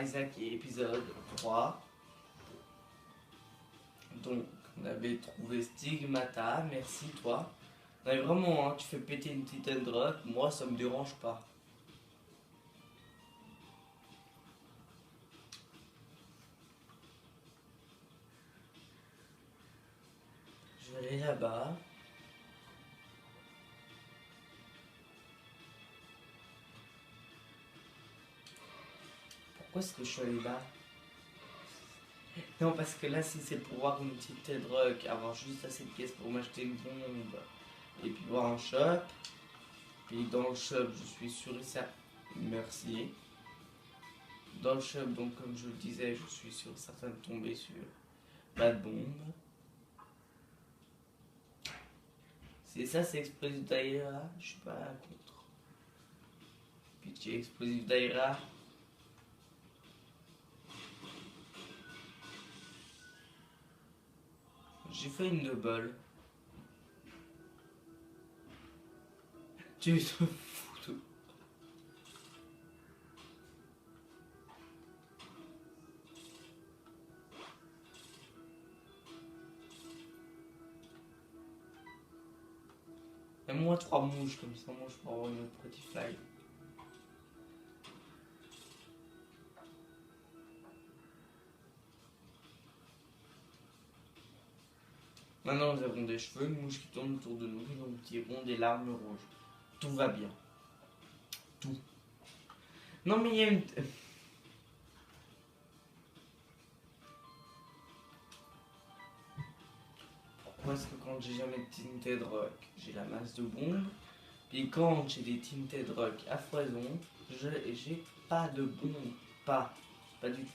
Isaac et épisode 3. Donc, on avait trouvé Stigmata, merci toi. Non, mais vraiment, hein, tu fais péter une petite drop, moi ça me dérange pas. Je vais aller là-bas. Pourquoi est-ce que je suis allé là? Non, parce que là, si c'est pour voir une petite drogue, avoir juste assez de pièces pour m'acheter une bombe, et puis voir un shop. Puis dans le shop, je suis sûr et certain. Merci. Dans le shop, donc comme je le disais, je suis sûr et certain de tomber sur pas de bombe. C'est ça, c'est explosif d'aïra, je suis pas contre. Pitié, explosif d'aïra. J'ai fait une double. Tu te fous. Et moi 3 mouches comme ça, moi je peux avoir une autre petite fly. Maintenant nous avons des cheveux, une mouche qui tourne autour de nous, nous tirons des larmes rouges. Tout va bien. Tout. Non mais il y a une... Pourquoi est-ce que quand j'ai jamais de tinted rock, j'ai la masse de bombes? Puis quand j'ai des tinted rock à foison, j'ai pas de bombes. Pas du tout.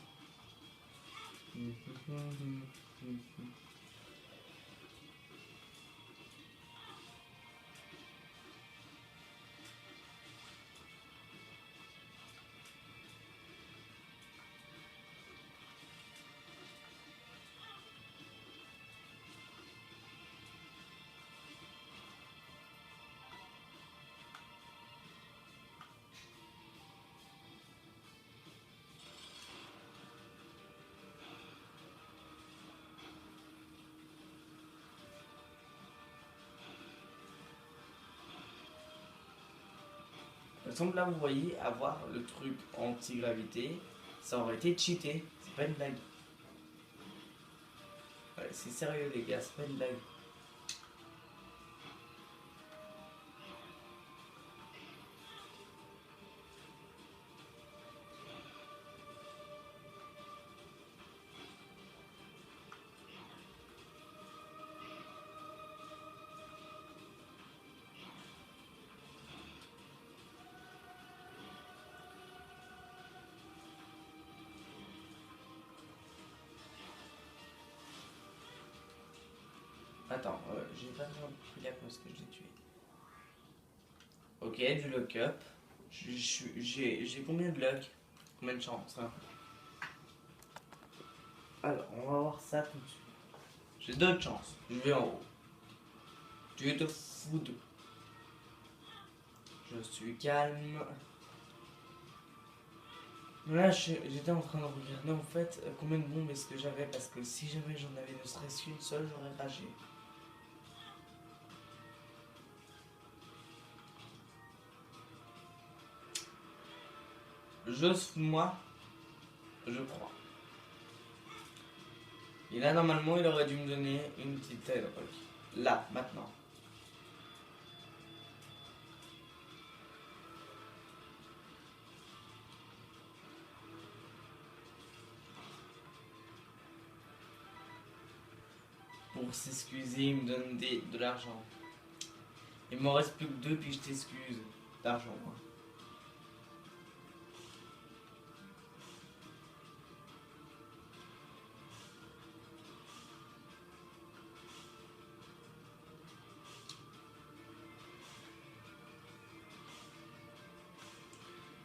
Par exemple là vous voyez avoir le truc anti-gravité, ça aurait été cheaté, c'est pas une blague. Ouais, c'est sérieux les gars, c'est pas une blague. Attends, j'ai pas vraiment pris la cause que je l'ai tué. Ok, du lock-up. J'ai combien de luck? Combien de chance hein? Alors, on va voir ça tout de suite. J'ai 2 de chance. Je vais en haut. Tu te fous de... Je suis calme. Là, j'étais en train de regarder en fait combien de bombes est-ce que j'avais parce que si jamais j'en avais ne serait-ce qu'une seule, j'aurais ragé. Moi, je crois. Et là, normalement, il aurait dû me donner une petite aide. Là, maintenant. Pour s'excuser, il me donne de l'argent. Il m'en reste plus que 2 puis je t'excuse. D'argent, moi.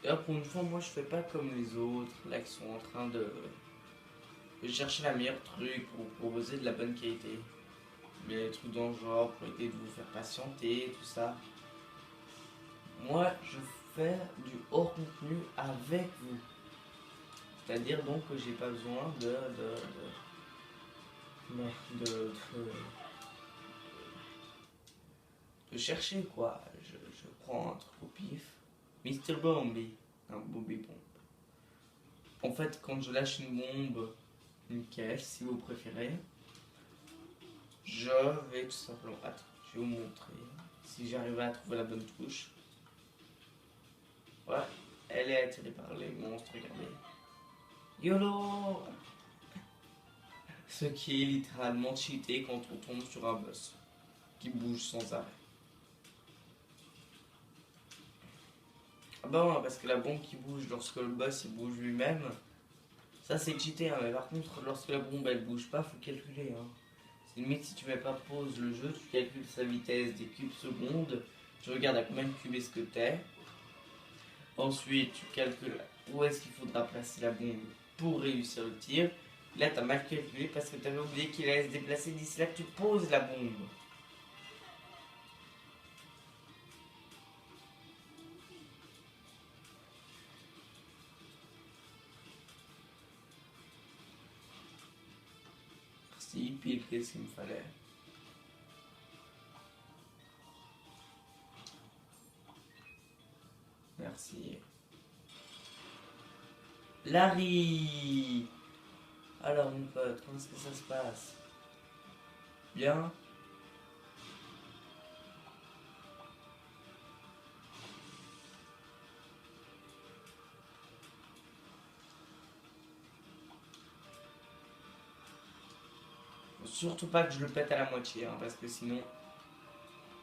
D'ailleurs, pour une fois, moi, je fais pas comme les autres, là, qui sont en train de chercher la meilleure truc pour vous proposer de la bonne qualité. Mais les trucs dans le genre, pour essayer de vous faire patienter, tout ça. Moi, je fais du hors contenu avec vous. C'est-à-dire donc que j'ai pas besoin de, de chercher quoi. Je prends un truc au pif. Mister Bombi. Un Bobby Bomb. En fait, quand je lâche une bombe, une caisse, si vous préférez, je vais tout simplement. Attends, je vais vous montrer. Si j'arrive à trouver la bonne touche. Ouais, elle est attirée par les monstres, regardez. YOLO! Ce qui est littéralement cheaté quand on tombe sur un boss qui bouge sans arrêt. Ah bah ouais, parce que la bombe qui bouge lorsque le boss il bouge lui-même, ça c'est cheaté, hein, mais par contre lorsque la bombe elle bouge pas, faut calculer. Hein. C'est limite si tu mets pas pause le jeu, tu calcules sa vitesse des cubes secondes, tu regardes à combien de cubes est-ce que t'es, ensuite tu calcules où est-ce qu'il faudra placer la bombe pour réussir le tir. Là t'as mal calculé parce que t'avais oublié qu'il allait se déplacer d'ici là que tu poses la bombe. Merci, pile qu'est-ce qu'il me fallait. Merci. Larry! Alors mon pote, comment est-ce que ça se passe? Bien? Faut surtout pas que je le pète à la moitié, hein, parce que sinon,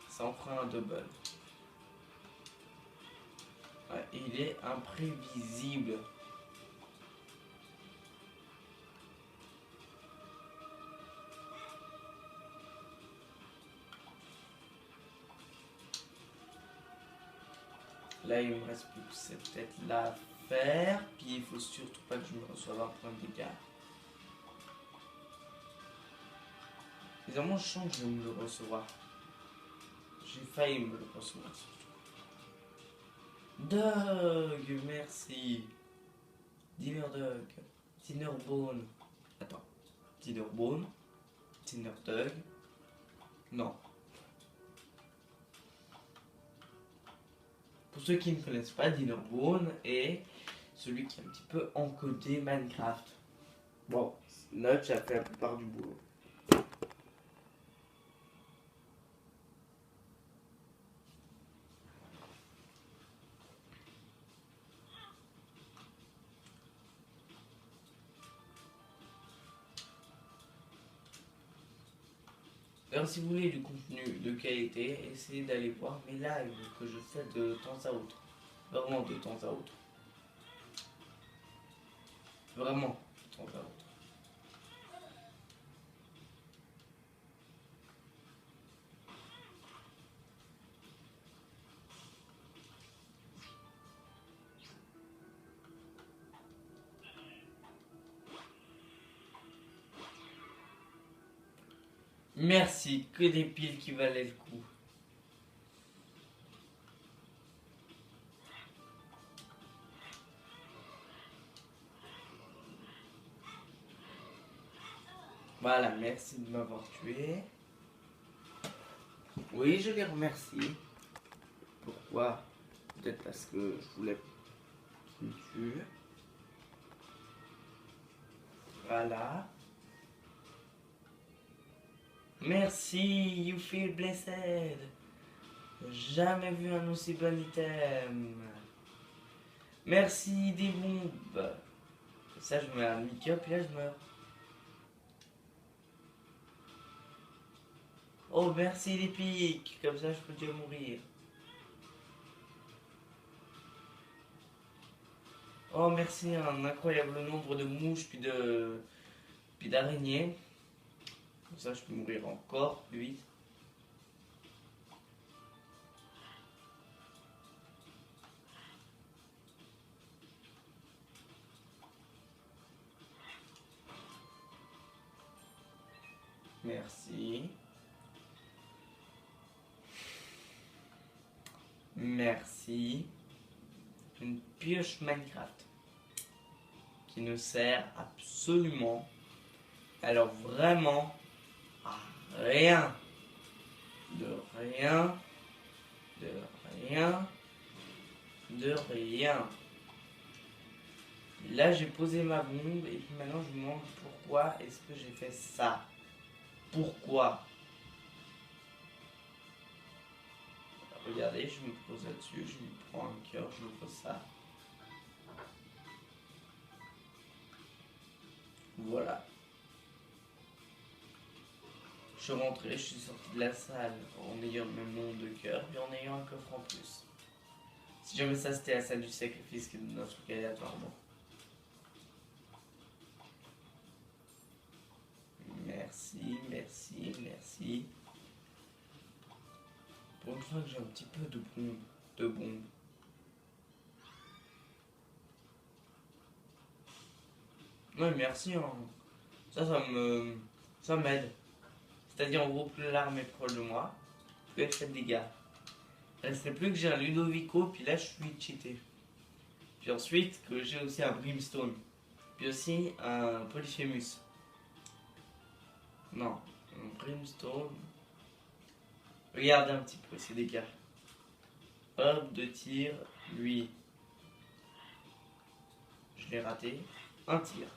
ça en fera un double. Ouais, il est imprévisible. Là, il me reste plus que cette tête-là à faire. Puis il faut surtout pas que je me reçoive un point de dégâts. Évidemment, je sens que je vais me le recevoir. J'ai failli me le recevoir surtout. Doug, merci. Dinner Doug. Dinnerbone. Attends. Dinnerbone. Dinner Doug. Non. Pour ceux qui ne connaissent pas, Dinnerbone est celui qui a un petit peu encodé Minecraft. Bon, Notch a fait la plupart du boulot. Alors si vous voulez du contenu de qualité, essayez d'aller voir mes lives que je fais de temps à autre. Vraiment de temps à autre. Vraiment de temps à autre. Merci, que des piles qui valaient le coup. Voilà, merci de m'avoir tué. Oui, je les remercie. Pourquoi? Peut-être parce que je voulais qu'ils me tuent. Voilà. Merci, you feel blessed. Jamais vu un aussi bon item. Merci des bombes. Ça, je me mets un make-up et là, je meurs. Oh, merci les pics. Comme ça, je peux déjà mourir. Oh, merci, un incroyable nombre de mouches puis d'araignées. Comme ça, je peux mourir encore plus vite. Merci. Merci. Une pioche Minecraft. qui ne sert absolument, alors vraiment, à rien, de rien, de rien, de rien. Là, j'ai posé ma bombe et puis maintenant je me demande pourquoi est-ce que j'ai fait ça. Pourquoi? Regardez, je me pose là-dessus, je me prends un cœur, je me pose ça. Voilà. Je suis rentré, je suis sorti de la salle en ayant le même nombre de cœurs et en ayant un coffre en plus. Si jamais ça c'était la salle du sacrifice qui donne un truc aléatoirement. Merci, merci, merci. Pour une fois que j'ai un petit peu de bombe. Ouais, merci. Hein. Ça m'aide. C'est-à-dire en gros, plus l'arme est proche de moi, plus elle fait de dégâts. Il ne resterait plus que j'ai un Ludovico, puis là je suis cheaté. Puis ensuite que j'ai aussi un Brimstone. Puis aussi un Polyphemus. Non, un Brimstone. Regardez un petit peu ces dégâts. Hop, 2 tirs, lui. Je l'ai raté. Un tir.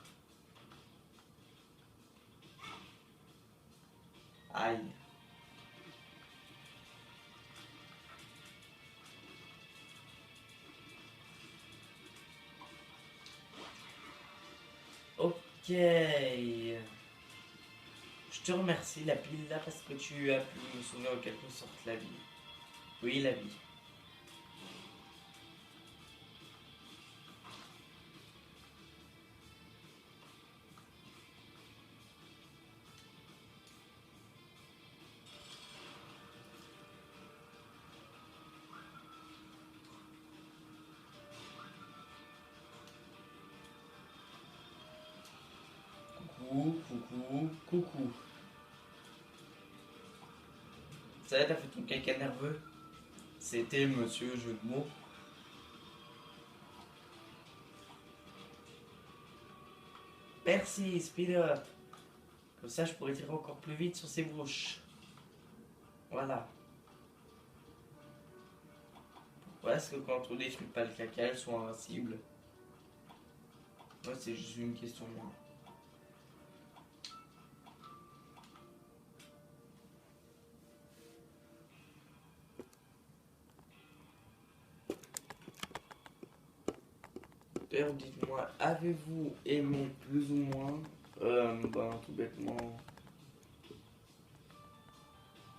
Aïe. Ok. Je te remercie la pile là parce que tu as pu me sauver en quelque sorte la vie. Oui, la vie. Coucou, coucou, coucou. Ça va, t'as fait ton caca nerveux? C'était monsieur jeu de mots. Merci, speed up. Comme ça, je pourrais tirer encore plus vite sur ses bouches. Voilà. Pourquoi est-ce que quand on détruit pas le caca, elles sont invincibles? Moi, c'est juste une question moi. D'ailleurs, dites-moi, avez-vous aimé plus ou moins tout bêtement.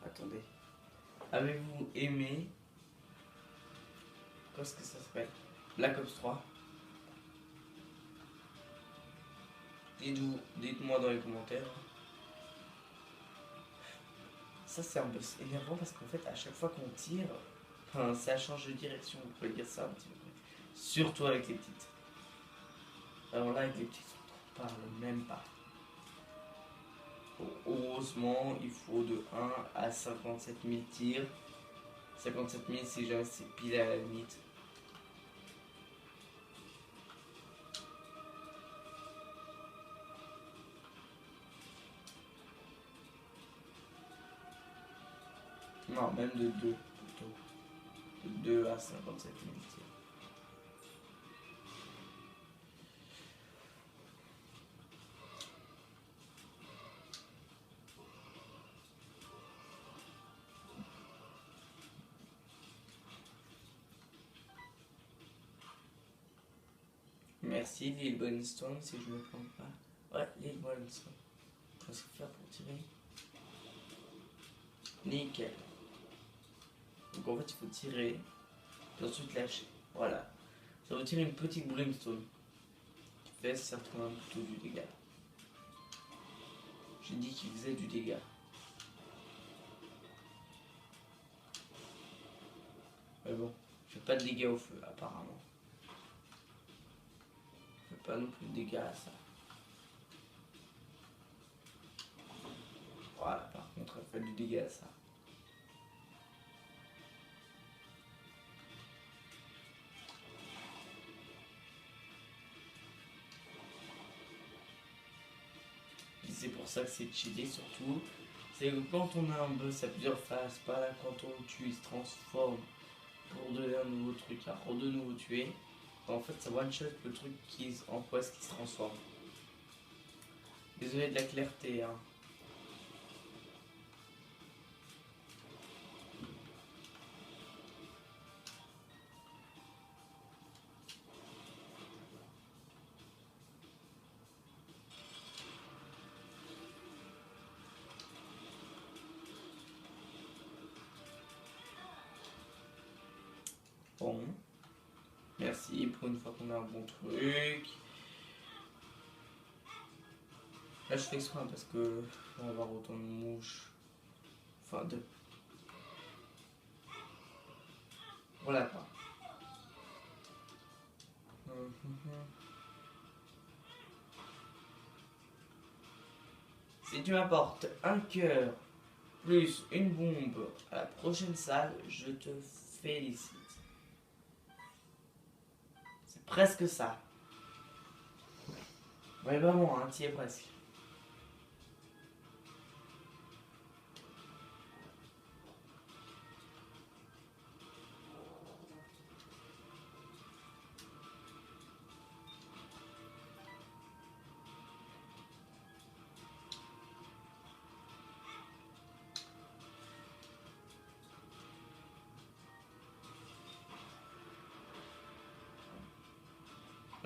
Attendez. Avez-vous aimé. Qu'est-ce que ça s'appelle? Black Ops 3. Dites-moi dans les commentaires. Ça, c'est un peu énervant parce qu'en fait, à chaque fois qu'on tire, ça change de direction. Vous pouvez dire ça un petit peu. Surtout avec les petites. Alors là, avec les petites, on ne parle même pas. Heureusement, il faut de 1 à 57 000 tirs. 57 000 si jamais c'est pile à la limite. Non, même de 2 plutôt. De 2 à 57 000 tirs. Merci Lil Bonstone si je me plante pas. Ouais, Lil Bonstone. Qu'est-ce qu'il faut faire pour tirer? Nickel. Donc en fait il faut tirer, puis ensuite lâcher. Voilà. Ça vous tire une petite Brimstone. Qui fait certainement plutôt du dégât. J'ai dit qu'il faisait du dégât. Mais bon, je fais pas de dégâts au feu apparemment. Je fais pas non plus de dégâts à ça. Voilà, par contre elle fait du dégât à ça. c'est pour ça que c'est cheaté surtout. C'est que quand on a un boss à plusieurs phases, pas là quand on le tue, il se transforme pour donner un nouveau truc, alors de nouveau tuer. En fait, ça one shot le truc en quest qui se transforme. Désolé de la clarté, hein. Bon. Merci pour une fois qu'on a un bon truc. Là, je fais soin parce que on va avoir autant de mouches. Enfin, de. Voilà quoi. Si tu m'apportes un cœur plus une bombe à la prochaine salle, je te félicite. C'est presque ça. Ouais, vraiment, hein, t'y es presque.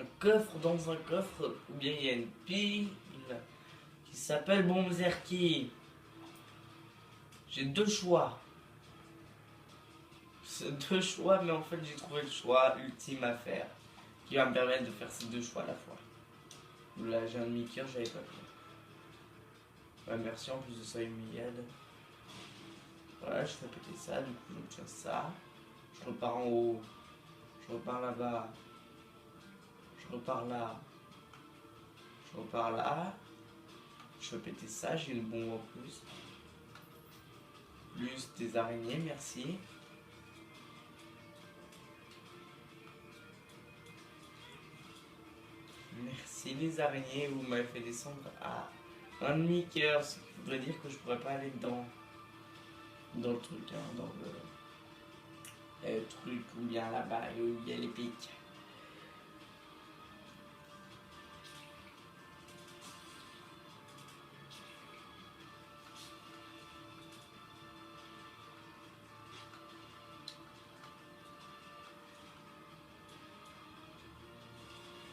Un coffre dans un coffre, ou bien il y a une pile qui s'appelle Bonzerki. J'ai deux choix. C'est deux choix, mais en fait j'ai trouvé le choix ultime à faire qui va me permettre de faire ces deux choix à la fois. Là j'ai un demi-cœur, j'avais pas pris. Ouais, merci, en plus de ça il m'y aide. Voilà, je fais péter ça, du coup j'obtiens ça. Je repars en haut, je repars là-bas, je repars là, je repars là. Je fais péter ça, j'ai une bombe en plus. Plus des araignées, merci. Merci les araignées, vous m'avez fait descendre à un demi-cœur, ce qui voudrait dire que je pourrais pas aller dans le truc, hein, dans le truc où il y a là-bas, où il y a les pics.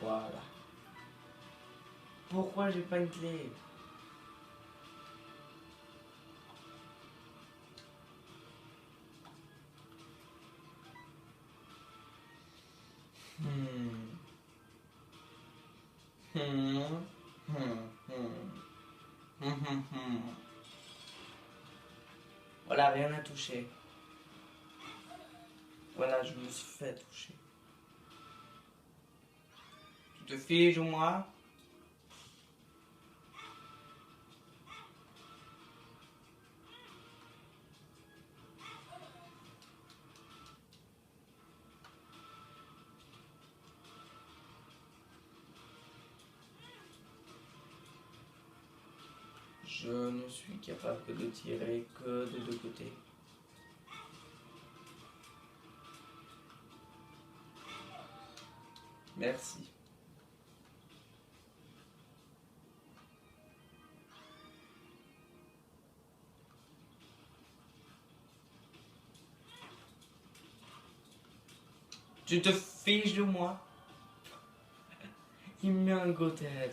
Voilà. Pourquoi j'ai pas une clé? Hmm. Hmm. Hmm. Hmm. Voilà, rien à toucher. Voilà, je me suis fait toucher. Tu te fiches de moi? Je ne suis capable que de tirer que des deux côtés. Merci. Tu te fiches de moi? Il me met un goûter.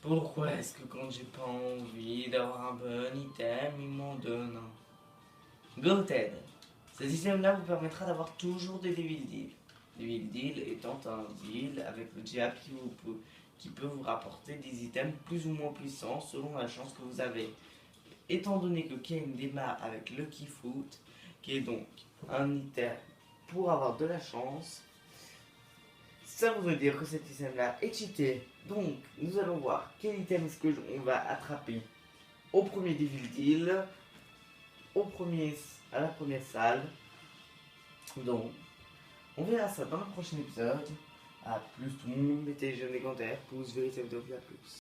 Pourquoi est-ce que quand j'ai pas envie d'avoir un bon item, ils m'en donnent un? Goated. Ce système-là vous permettra d'avoir toujours des Devil Deals. Devil Deal étant un deal avec le diable qui peut vous rapporter des items plus ou moins puissants selon la chance que vous avez. Étant donné que Kane démarre avec Lucky Fruit, qui est donc un item pour avoir de la chance, ça voudrait dire que cet item là est cheaté. Donc nous allons voir quel item est-ce que on va attraper au premier Devil Deal, à la première salle. Donc on verra ça dans le prochain épisode. A plus tout le monde, mettez les jeunes commentaires, pouce, vérité, vidéo, à plus.